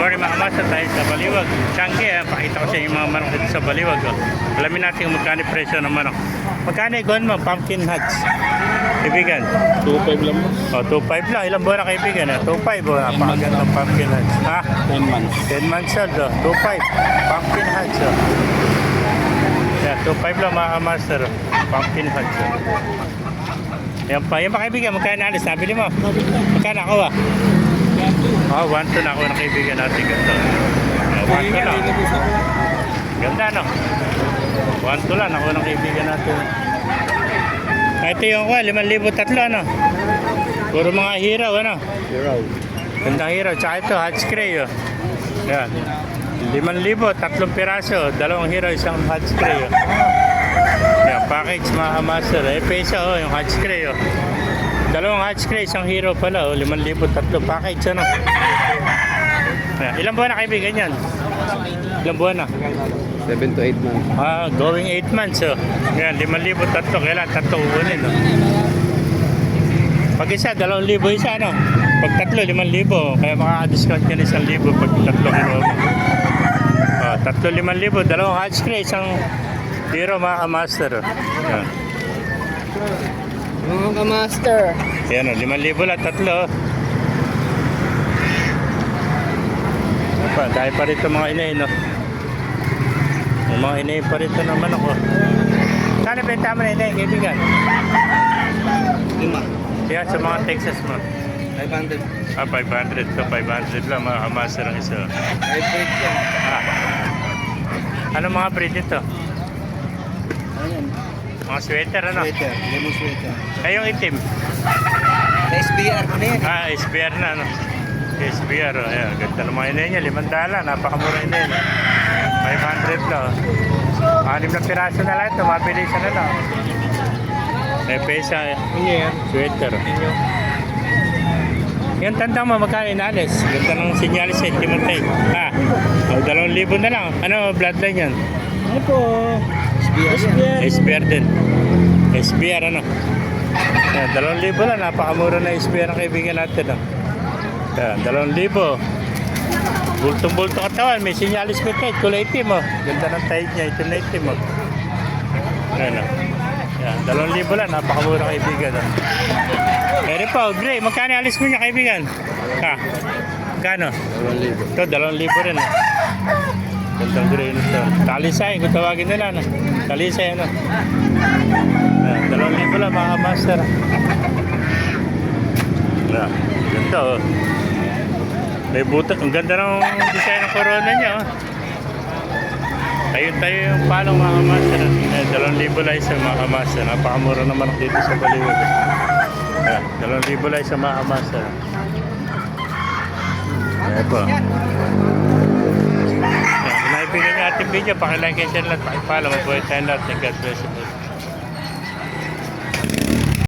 morning mga master, tayo sa Baliwag. Changi, pakita ko sa inyo yung mga manok dito sa Baliwag. Alamin natin kung magkano yung presyo ng manok. Magkano yung mo, pumpkin heads? Kaibigan? 2.5 lang mo. O, 2.5 lang. Ilang buwan na kaibigan? 2.5 o, napakagandang pumpkin heads. Ha? 10 months. 10 months old, 2.5. Pumpkin heads, yeah, 2.5 lang mga master. Pumpkin heads, Yan pa. Yan pa kaibigan, magkano na alis? Nabili mo? Magkano ako ba? Oh, 1-2 na ako ng kaibigan natin. Ganda. 1-2 lang. Ganda, no? 1-2 lang ako ng kaibigan natin. Ito yung 5,000 tatlo, ano? Puro mga hiraw, ano? Hiraw. Ganda hiraw. Tsaka ito, Hutch Cray, oh. Yan. 5,000, tatlong piraso. 2 hiraw, isang Hutch Cray, oh. Yan, package mga master. Peso, oh, yung Hutch Cray, oh. 2 Hutch Cray, isang hero pala, oh. 5,000 tatlo. Package, ano? Yan. Ilang buwan na kaibigan yan? Ilang buwan na? 7 to 8 months. Going 8 months, oh. Yan, 5,000 tatlo. Kailan tatlo kukunin, oh. Pag isa, 2,000 isa, no? Pag tatlo, 5,000. Kaya makaka-discount ka na 1,000 pag tatlo kinuha mo. Tatlo, 5,000. 2 Hutch Cray, isang hero mga ka-master, oh. Yan. Mga ka-master. Yan, oh. 5,000 lang, tatlo, oh. Dahil pa rito mga inahin, no? Yung mga inahin pa rito naman ako. Saan benta mo na inahin, kaibigan? 5. Yan, sa mga Texas mo. 500. 500. So, 500 lang mga kamaster ang isa. Hybrid yan. Ano mga breed ito? Ayan. Mga sweater, ano? Sweater. Lemon sweater. Ay, yung itim. SBR ko na yan. SBR na, ano? SBR, oh. Ayan, ganda ng mga inahin niya. 500, napakamura inahin. 500 lang. 6 na piraso na lang ito, mabilis na lang. Pesa, sweater. Yung tanda mo, magkano inalis? Ganda ng sinyalis sa Timotay. 2,000 na lang. Ano, bloodline yan? Ano po? SBR. SBR din. SBR, ano? 2,000 lang, napakamura na SBR ang kaibigan natin. 2,000. Bultong-bultong katawan, may sinyalis may tayo, kulay itim, oh. Ganda ng tayo niya, itim na itim, oh. Ayan, oh. Yan, 2,000 lang, napakamura kaibigan, oh. Meron pa, gray, magkano alis mo niya kaibigan? Magkano? 2,000. Ito, 2,000 rin, oh. Gandang gray nito. Talisay, kung tawagin nila, no? Talisay, ano? Yan, 2,000 lang, mga master. Yan, ganda, oh. May butas. Ang ganda ng design ng corona niya, oh. Tayo yung palong mga kamaster. 2,000 lang isa mga kamaster. Napakamura naman dito sa Baliwag. 2,000 lang isa mga kamaster. Ayan po. Kung naibigan niyo ating video, pakilike and share lahat, pakipala, mabuhay tayo lahat. God bless you.